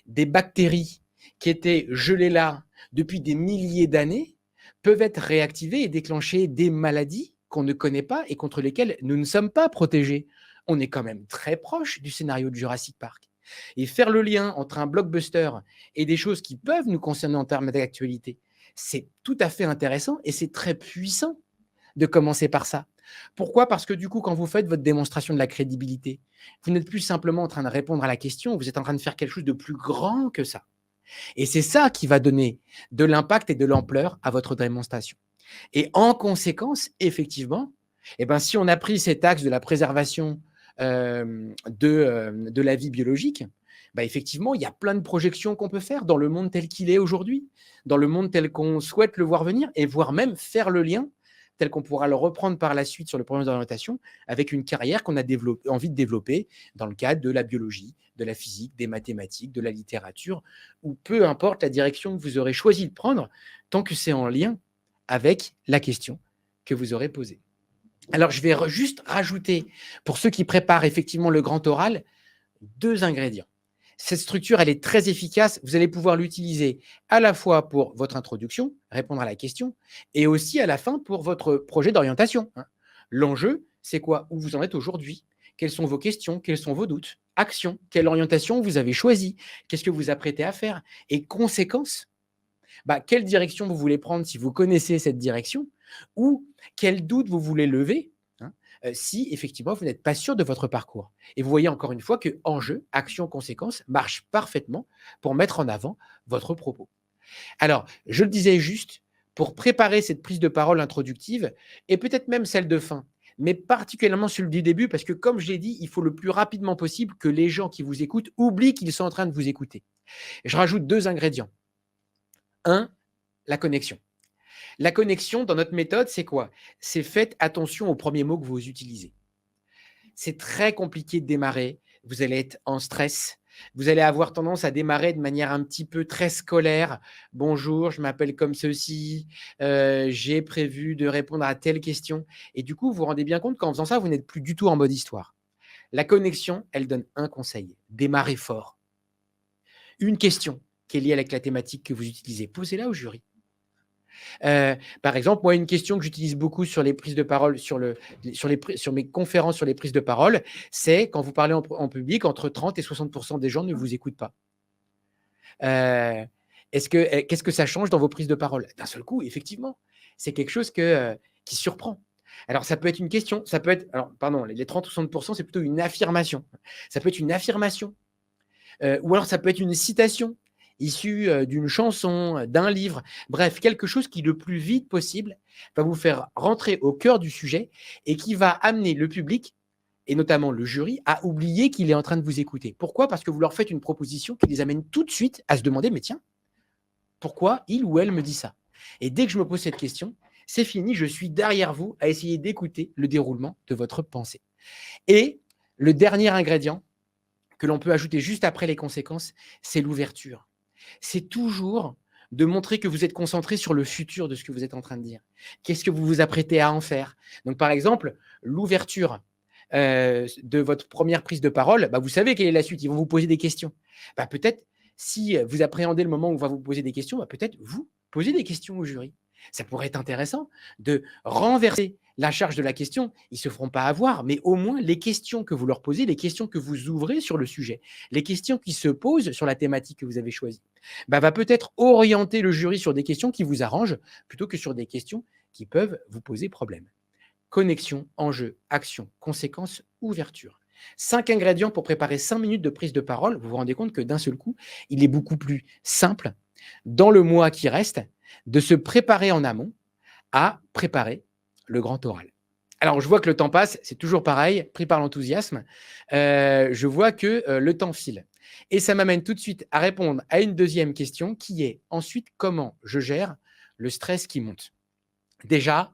des bactéries qui étaient gelées là depuis des milliers d'années peuvent être réactivées et déclencher des maladies qu'on ne connaît pas et contre lesquelles nous ne sommes pas protégés. On est quand même très proche du scénario de Jurassic Park. Et faire le lien entre un blockbuster et des choses qui peuvent nous concerner en termes d'actualité, c'est tout à fait intéressant et c'est très puissant de commencer par ça. Pourquoi ? Parce que du coup, quand vous faites votre démonstration de la crédibilité, vous n'êtes plus simplement en train de répondre à la question, vous êtes en train de faire quelque chose de plus grand que ça. Et c'est ça qui va donner de l'impact et de l'ampleur à votre démonstration. Et en conséquence, effectivement, si on a pris cet axe de la préservation de la vie biologique, effectivement, il y a plein de projections qu'on peut faire dans le monde tel qu'il est aujourd'hui, dans le monde tel qu'on souhaite le voir venir, et voire même faire le lien tel qu'on pourra le reprendre par la suite sur le programme d'orientation avec une carrière qu'on a envie de développer dans le cadre de la biologie, de la physique, des mathématiques, de la littérature, ou peu importe la direction que vous aurez choisi de prendre, tant que c'est en lien avec la question que vous aurez posée. Alors, je vais juste rajouter, pour ceux qui préparent effectivement le grand oral, 2 ingrédients. Cette structure, elle est très efficace. Vous allez pouvoir l'utiliser à la fois pour votre introduction, répondre à la question, et aussi à la fin pour votre projet d'orientation. L'enjeu, c'est quoi ? Où vous en êtes aujourd'hui ? Quelles sont vos questions ? Quels sont vos doutes ? Action. Quelle orientation vous avez choisie ? Qu'est-ce que vous apprêtez à faire ? Et conséquences, quelle direction vous voulez prendre si vous connaissez cette direction ? Ou quel doute vous voulez lever si effectivement vous n'êtes pas sûr de votre parcours. Et vous voyez encore une fois que enjeu, action, conséquence marche parfaitement pour mettre en avant votre propos. Alors, je le disais juste, pour préparer cette prise de parole introductive et peut-être même celle de fin, mais particulièrement celle du début, parce que comme je l'ai dit, il faut le plus rapidement possible que les gens qui vous écoutent oublient qu'ils sont en train de vous écouter. Je rajoute 2 ingrédients. 1, la connexion. La connexion, dans notre méthode, c'est quoi ? C'est faites attention aux premiers mots que vous utilisez. C'est très compliqué de démarrer. Vous allez être en stress. Vous allez avoir tendance à démarrer de manière un petit peu très scolaire. Bonjour, je m'appelle comme ceci. J'ai prévu de répondre à telle question. Et du coup, vous vous rendez bien compte qu'en faisant ça, vous n'êtes plus du tout en mode histoire. La connexion, elle donne un conseil. Démarrez fort. Une question qui est liée avec la thématique que vous utilisez, posez-la au jury. Par exemple, moi, une question que j'utilise beaucoup sur les prises de parole, sur mes conférences sur les prises de parole, c'est quand vous parlez en public, entre 30 et 60% des gens ne vous écoutent pas. Qu'est-ce que ça change dans vos prises de parole ? D'un seul coup, effectivement, c'est quelque chose qui surprend. Alors, ça peut être une question, ça peut être, les 30 ou 60%, c'est plutôt une affirmation. Ça peut être une affirmation. Ou alors, ça peut être une citation issue d'une chanson, d'un livre, bref, quelque chose qui, le plus vite possible, va vous faire rentrer au cœur du sujet et qui va amener le public, et notamment le jury, à oublier qu'il est en train de vous écouter. Pourquoi ? Parce que vous leur faites une proposition qui les amène tout de suite à se demander, mais tiens, pourquoi il ou elle me dit ça ? Et dès que je me pose cette question, c'est fini, je suis derrière vous à essayer d'écouter le déroulement de votre pensée. Et le dernier ingrédient que l'on peut ajouter juste après les conséquences, c'est l'ouverture. C'est toujours de montrer que vous êtes concentré sur le futur de ce que vous êtes en train de dire. Qu'est-ce que vous vous apprêtez à en faire ? Donc, par exemple, l'ouverture de votre première prise de parole, vous savez quelle est la suite. Ils vont vous poser des questions. Peut-être, si vous appréhendez le moment où on va vous poser des questions, peut-être vous posez des questions au jury. Ça pourrait être intéressant de renverser la charge de la question. Ils ne se feront pas avoir, mais au moins les questions que vous leur posez, les questions que vous ouvrez sur le sujet, les questions qui se posent sur la thématique que vous avez choisie, bah, va peut-être orienter le jury sur des questions qui vous arrangent plutôt que sur des questions qui peuvent vous poser problème. Connexion, enjeu, action, conséquence, ouverture. 5 ingrédients pour préparer 5 minutes de prise de parole. Vous vous rendez compte que d'un seul coup, il est beaucoup plus simple, dans le mois qui reste, de se préparer en amont à préparer le grand oral. Alors, je vois que le temps passe, c'est toujours pareil, pris par l'enthousiasme. Je vois que le temps file. Et ça m'amène tout de suite à répondre à une deuxième question qui est ensuite comment je gère le stress qui monte. Déjà,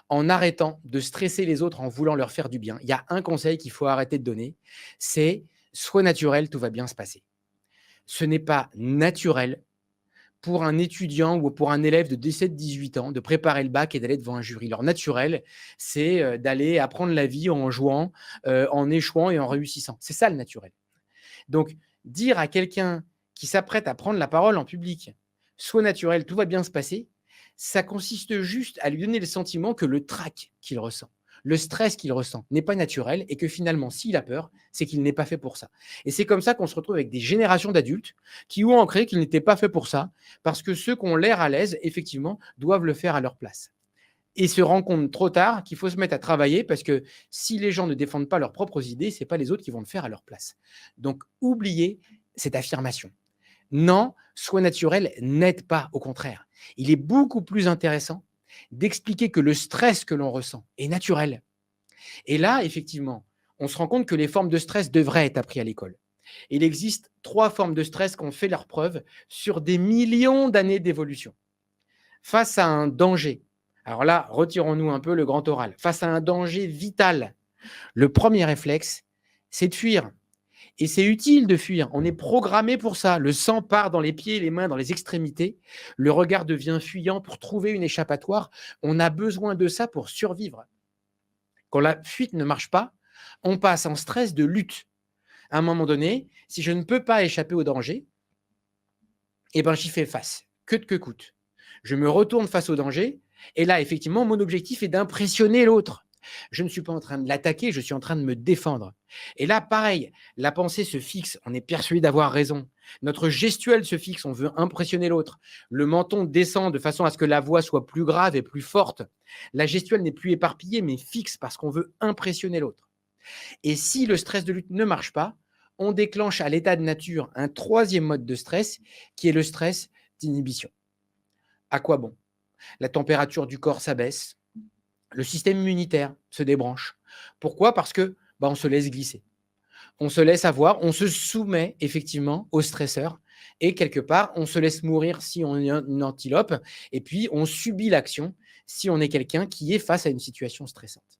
en arrêtant de stresser les autres en voulant leur faire du bien, il y a un conseil qu'il faut arrêter de donner, c'est sois naturel, tout va bien se passer. Ce n'est pas naturel pour un étudiant ou pour un élève de 17-18 ans de préparer le bac et d'aller devant un jury. Leur naturel, c'est d'aller apprendre la vie en jouant, en échouant et en réussissant. C'est ça le naturel. Donc, dire à quelqu'un qui s'apprête à prendre la parole en public, sois naturel, tout va bien se passer, ça consiste juste à lui donner le sentiment que le trac qu'il ressent, le stress qu'il ressent n'est pas naturel et que finalement, s'il a peur, c'est qu'il n'est pas fait pour ça. Et c'est comme ça qu'on se retrouve avec des générations d'adultes qui ont ancré qu'ils n'étaient pas faits pour ça parce que ceux qui ont l'air à l'aise, effectivement, doivent le faire à leur place. Et se rend compte trop tard qu'il faut se mettre à travailler parce que si les gens ne défendent pas leurs propres idées, ce n'est pas les autres qui vont le faire à leur place. Donc, oubliez cette affirmation. Non, sois naturel n'aide pas, au contraire. Il est beaucoup plus intéressant d'expliquer que le stress que l'on ressent est naturel. Et là, effectivement, on se rend compte que les formes de stress devraient être apprises à l'école. Il existe 3 formes de stress qui ont fait leur preuve sur des millions d'années d'évolution. Face à un danger, alors là, retirons-nous un peu le grand oral. Face à un danger vital, le premier réflexe, c'est de fuir. Et c'est utile de fuir. On est programmé pour ça. Le sang part dans les pieds, les mains, dans les extrémités. Le regard devient fuyant pour trouver une échappatoire. On a besoin de ça pour survivre. Quand la fuite ne marche pas, on passe en stress de lutte. À un moment donné, si je ne peux pas échapper au danger, eh ben, j'y fais face, que coûte. Je me retourne face au danger. Et là, effectivement, mon objectif est d'impressionner l'autre. Je ne suis pas en train de l'attaquer, je suis en train de me défendre. Et là, pareil, la pensée se fixe, on est persuadé d'avoir raison. Notre gestuelle se fixe, on veut impressionner l'autre. Le menton descend de façon à ce que la voix soit plus grave et plus forte. La gestuelle n'est plus éparpillée, mais fixe parce qu'on veut impressionner l'autre. Et si le stress de lutte ne marche pas, on déclenche à l'état de nature un troisième mode de stress qui est le stress d'inhibition. À quoi bon? La température du corps s'abaisse, le système immunitaire se débranche. Pourquoi? Parce que on se laisse glisser. On se laisse avoir, on se soumet effectivement au stresseur et quelque part, on se laisse mourir si on est une antilope et puis on subit l'action si on est quelqu'un qui est face à une situation stressante.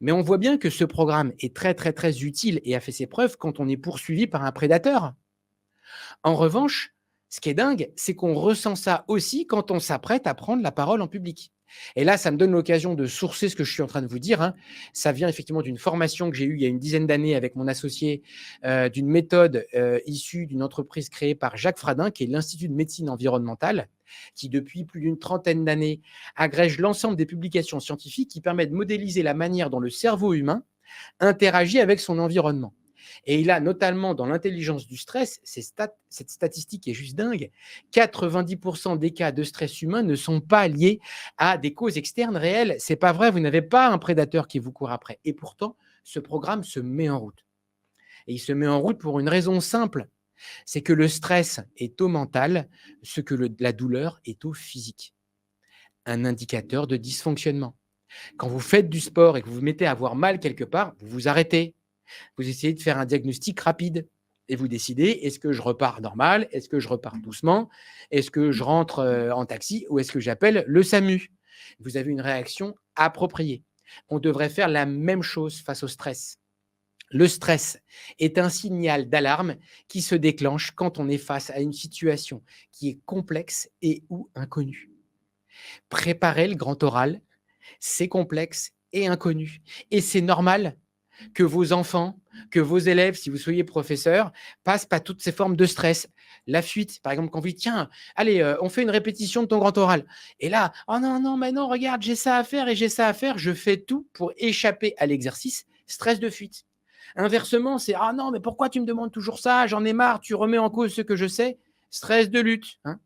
Mais on voit bien que ce programme est très, très, très utile et a fait ses preuves quand on est poursuivi par un prédateur. En revanche, ce qui est dingue, c'est qu'on ressent ça aussi quand on s'apprête à prendre la parole en public. Et là, ça me donne l'occasion de sourcer ce que je suis en train de vous dire, hein. Ça vient effectivement d'une formation que j'ai eue il y a une dizaine d'années avec mon associé, d'une méthode issue d'une entreprise créée par Jacques Fradin, qui est l'Institut de médecine environnementale, qui depuis plus d'une trentaine d'années agrège l'ensemble des publications scientifiques qui permettent de modéliser la manière dont le cerveau humain interagit avec son environnement. Et il a notamment dans l'intelligence du stress, cette statistique est juste dingue, 90% des cas de stress humain ne sont pas liés à des causes externes réelles. C'est pas vrai, vous n'avez pas un prédateur qui vous court après. Et pourtant, ce programme se met en route. Et il se met en route pour une raison simple, c'est que le stress est au mental, ce que la douleur est au physique. Un indicateur de dysfonctionnement. Quand vous faites du sport et que vous vous mettez à avoir mal quelque part, vous vous arrêtez. Vous essayez de faire un diagnostic rapide et vous décidez, est-ce que je repars normal? Est-ce que je repars doucement? Est-ce que je rentre en taxi ou est-ce que j'appelle le SAMU? Vous avez une réaction appropriée. On devrait faire la même chose face au stress. Le stress est un signal d'alarme qui se déclenche quand on est face à une situation qui est complexe et ou inconnue. Préparer le grand oral, c'est complexe et inconnu. Et c'est normal que vos enfants, que vos élèves, si vous soyez professeur, passent par toutes ces formes de stress. La fuite, par exemple, quand vous dites, tiens, allez, on fait une répétition de ton grand oral. Et là, oh non, non, mais non, regarde, j'ai ça à faire et j'ai ça à faire. Je fais tout pour échapper à l'exercice. Stress de fuite. Inversement, c'est, ah non, mais pourquoi tu me demandes toujours ça? J'en ai marre, tu remets en cause ce que je sais. Stress de lutte. Hein.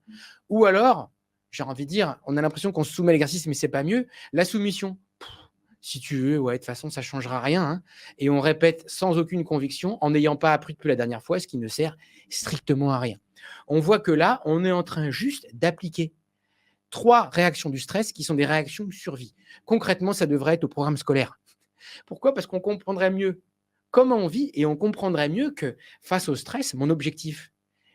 Ou alors, j'ai envie de dire, on a l'impression qu'on se soumet à l'exercice, mais c'est pas mieux. La soumission. Si tu veux, ouais, de toute façon, ça ne changera rien. Hein. Et on répète sans aucune conviction, en n'ayant pas appris depuis la dernière fois, ce qui ne sert strictement à rien. On voit que là, on est en train juste d'appliquer 3 réactions du stress qui sont des réactions de survie. Concrètement, ça devrait être au programme scolaire. Pourquoi? Parce qu'on comprendrait mieux comment on vit et on comprendrait mieux que face au stress, mon objectif,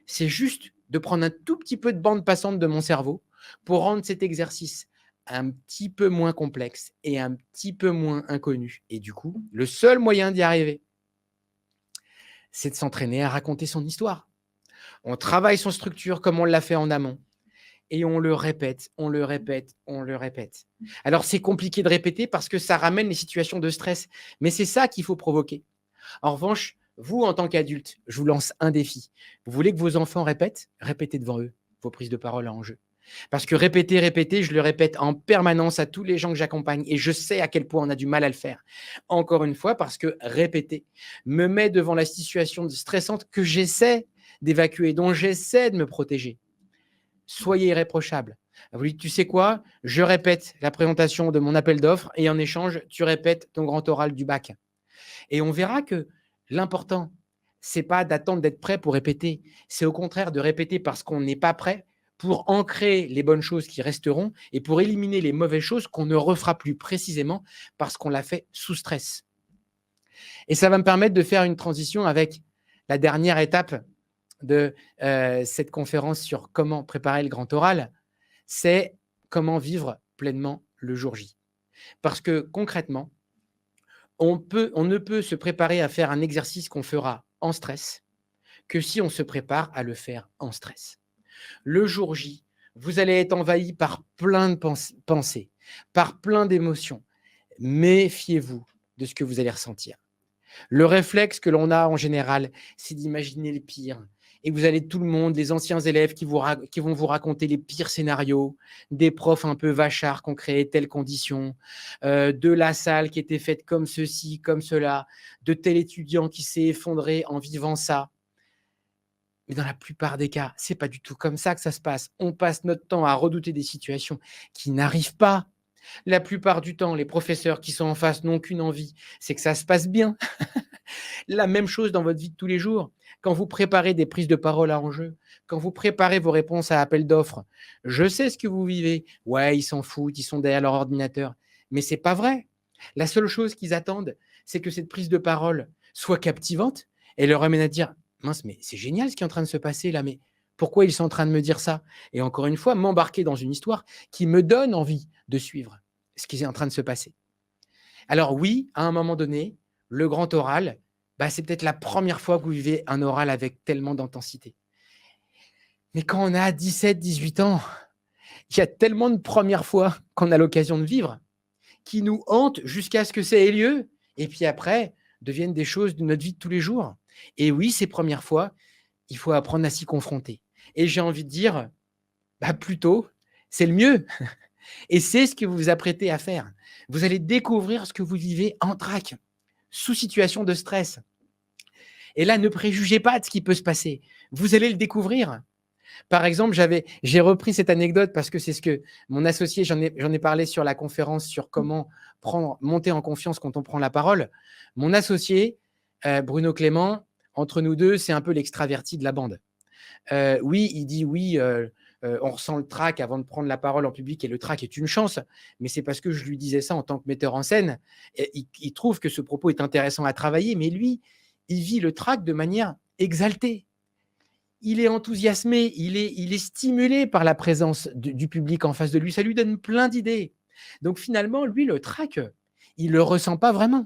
c'est juste de prendre un tout petit peu de bande passante de mon cerveau pour rendre cet exercice un petit peu moins complexe et un petit peu moins inconnu. Et du coup, le seul moyen d'y arriver, c'est de s'entraîner à raconter son histoire. On travaille son structure comme on l'a fait en amont. Et on le répète, on le répète, on le répète. Alors, c'est compliqué de répéter parce que ça ramène les situations de stress. Mais c'est ça qu'il faut provoquer. En revanche, vous, en tant qu'adulte, je vous lance un défi. Vous voulez que vos enfants répètent? Répétez devant eux vos prises de parole en jeu. Parce que répéter, répéter, je le répète en permanence à tous les gens que j'accompagne et je sais à quel point on a du mal à le faire. Encore une fois, parce que répéter me met devant la situation stressante que j'essaie d'évacuer, dont j'essaie de me protéger. Soyez irréprochable. Vous dites, tu sais quoi? Je répète la présentation de mon appel d'offres et en échange, tu répètes ton grand oral du bac. Et on verra que l'important, c'est pas d'attendre d'être prêt pour répéter. C'est au contraire de répéter parce qu'on n'est pas prêt pour ancrer les bonnes choses qui resteront et pour éliminer les mauvaises choses qu'on ne refera plus précisément parce qu'on l'a fait sous stress. Et ça va me permettre de faire une transition avec la dernière étape de cette conférence sur comment préparer le grand oral, c'est comment vivre pleinement le jour J. Parce que concrètement, on ne peut se préparer à faire un exercice qu'on fera en stress que si on se prépare à le faire en stress. Le jour J, vous allez être envahi par plein de pensées, par plein d'émotions. Méfiez-vous de ce que vous allez ressentir. Le réflexe que l'on a en général, c'est d'imaginer le pire. Et vous allez tout le monde, les anciens élèves qui vont vous raconter les pires scénarios, des profs un peu vachards qui ont créé telles conditions, de la salle qui était faite comme ceci, comme cela, de tel étudiant qui s'est effondré en vivant ça. Mais dans la plupart des cas, c'est pas du tout comme ça que ça se passe. On passe notre temps à redouter des situations qui n'arrivent pas. La plupart du temps, les professeurs qui sont en face n'ont qu'une envie, c'est que ça se passe bien. La même chose dans votre vie de tous les jours. Quand vous préparez des prises de parole à enjeu, quand vous préparez vos réponses à appel d'offres, je sais ce que vous vivez. Ouais, ils s'en foutent, ils sont derrière leur ordinateur. Mais c'est pas vrai. La seule chose qu'ils attendent, c'est que cette prise de parole soit captivante et leur amène à dire mince, mais c'est génial ce qui est en train de se passer là, mais pourquoi ils sont en train de me dire ça? Et encore une fois, m'embarquer dans une histoire qui me donne envie de suivre ce qui est en train de se passer. Alors oui, à un moment donné, le grand oral, c'est peut-être la première fois que vous vivez un oral avec tellement d'intensité. Mais quand on a 17-18 ans, il y a tellement de premières fois qu'on a l'occasion de vivre qui nous hantent jusqu'à ce que ça ait lieu et puis après deviennent des choses de notre vie de tous les jours. Et oui, ces premières fois, il faut apprendre à s'y confronter. Et j'ai envie de dire, plutôt, c'est le mieux. Et c'est ce que vous vous apprêtez à faire. Vous allez découvrir ce que vous vivez en trac, sous situation de stress. Et là, ne préjugez pas de ce qui peut se passer. Vous allez le découvrir. Par exemple, j'ai repris cette anecdote parce que c'est ce que mon associé, j'en ai parlé sur la conférence sur comment monter en confiance quand on prend la parole. Mon associé, Bruno Clément, entre nous deux, c'est un peu l'extraverti de la bande. Oui, il dit oui, on ressent le trac avant de prendre la parole en public et le trac est une chance, mais c'est parce que je lui disais ça en tant que metteur en scène. Et il trouve que ce propos est intéressant à travailler, mais lui, il vit le trac de manière exaltée. Il est enthousiasmé, il est stimulé par la présence du public en face de lui. Ça lui donne plein d'idées. Donc finalement, lui, le trac, il ne le ressent pas vraiment.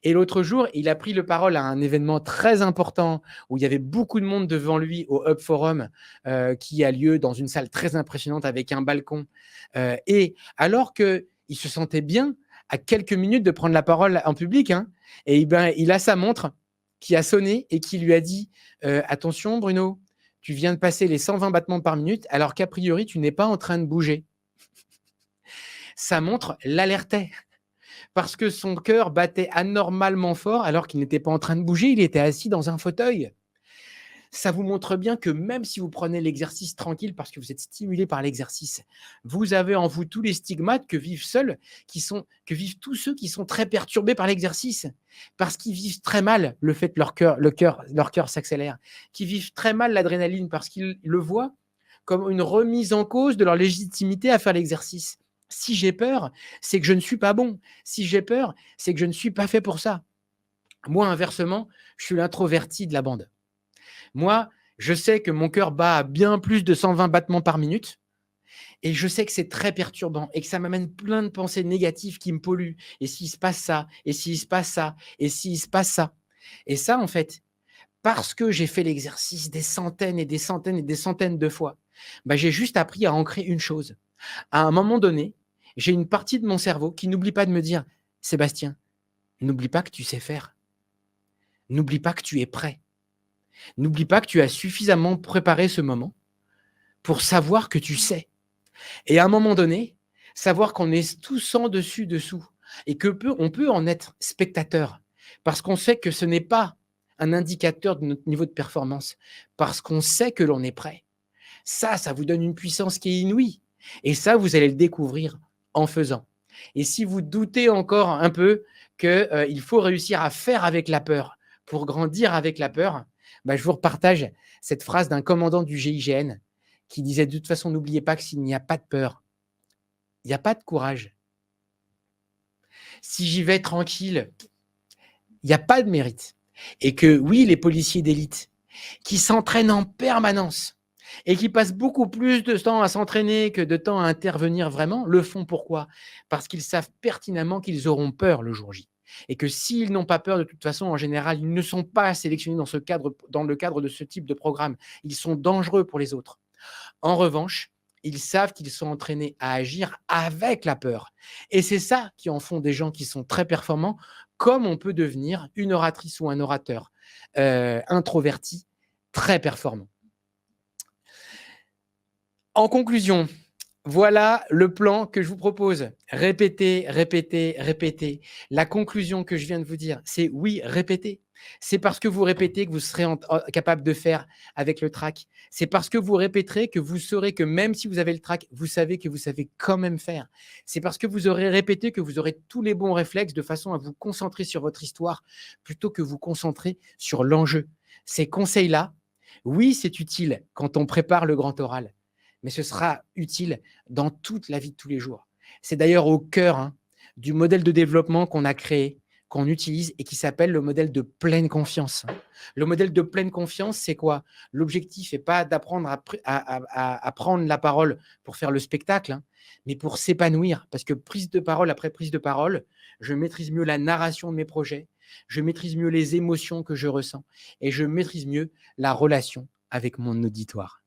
Et l'autre jour, il a pris la parole à un événement très important où il y avait beaucoup de monde devant lui au Hub Forum qui a lieu dans une salle très impressionnante avec un balcon. Et alors qu'il se sentait bien à quelques minutes de prendre la parole en public, hein, et ben, il a sa montre qui a sonné et qui lui a dit attention, Bruno, tu viens de passer les 120 battements par minute, alors qu'a priori, tu n'es pas en train de bouger. Sa montre l'alertait parce que son cœur battait anormalement fort alors qu'il n'était pas en train de bouger, il était assis dans un fauteuil. Ça vous montre bien que même si vous prenez l'exercice tranquille parce que vous êtes stimulé par l'exercice, vous avez en vous tous les stigmates que vivent que vivent tous ceux qui sont très perturbés par l'exercice, parce qu'ils vivent très mal le fait que leur cœur s'accélère, qui vivent très mal l'adrénaline parce qu'ils le voient comme une remise en cause de leur légitimité à faire l'exercice. Si j'ai peur, c'est que je ne suis pas bon. Si j'ai peur, c'est que je ne suis pas fait pour ça. Moi, inversement, je suis l'introverti de la bande. Moi, je sais que mon cœur bat à bien plus de 120 battements par minute et je sais que c'est très perturbant et que ça m'amène plein de pensées négatives qui me polluent. Et s'il se passe ça, et s'il se passe ça, et s'il se passe ça. Et ça, en fait, parce que j'ai fait l'exercice des centaines et des centaines et des centaines de fois, bah, j'ai juste appris à ancrer une chose. À un moment donné, j'ai une partie de mon cerveau qui n'oublie pas de me dire « Sébastien, n'oublie pas que tu sais faire. N'oublie pas que tu es prêt. N'oublie pas que tu as suffisamment préparé ce moment pour savoir que tu sais. » Et à un moment donné, savoir qu'on est tous en dessus dessous et on peut en être spectateur parce qu'on sait que ce n'est pas un indicateur de notre niveau de performance, parce qu'on sait que l'on est prêt. Ça vous donne une puissance qui est inouïe. Et ça, vous allez le découvrir en faisant. Et si vous doutez encore un peu qu'il faut réussir à faire avec la peur pour grandir avec la peur, bah, je vous repartage cette phrase d'un commandant du GIGN qui disait « De toute façon, n'oubliez pas que s'il n'y a pas de peur, il n'y a pas de courage. Si j'y vais tranquille, il n'y a pas de mérite. » Et que oui, les policiers d'élite qui s'entraînent en permanence et qui passent beaucoup plus de temps à s'entraîner que de temps à intervenir vraiment, le font pourquoi? Parce qu'ils savent pertinemment qu'ils auront peur le jour J. Et que s'ils n'ont pas peur, de toute façon, en général, ils ne sont pas sélectionnés dans le cadre de ce type de programme. Ils sont dangereux pour les autres. En revanche, ils savent qu'ils sont entraînés à agir avec la peur. Et c'est ça qui en font des gens qui sont très performants, comme on peut devenir une oratrice ou un orateur introverti très performant. En conclusion, voilà le plan que je vous propose. Répétez, répétez, répétez. La conclusion que je viens de vous dire, c'est oui, répétez. C'est parce que vous répétez que vous serez capable de faire avec le track. C'est parce que vous répéterez que vous saurez que même si vous avez le track, vous savez que vous savez quand même faire. C'est parce que vous aurez répété que vous aurez tous les bons réflexes de façon à vous concentrer sur votre histoire plutôt que vous concentrer sur l'enjeu. Ces conseils-là, oui, c'est utile quand on prépare le grand oral, mais ce sera utile dans toute la vie de tous les jours. C'est d'ailleurs au cœur du modèle de développement qu'on a créé, qu'on utilise et qui s'appelle le modèle de pleine confiance. Le modèle de pleine confiance, c'est quoi? L'objectif n'est pas d'apprendre à prendre la parole pour faire le spectacle, mais pour s'épanouir. Parce que prise de parole après prise de parole, je maîtrise mieux la narration de mes projets, je maîtrise mieux les émotions que je ressens et je maîtrise mieux la relation avec mon auditoire.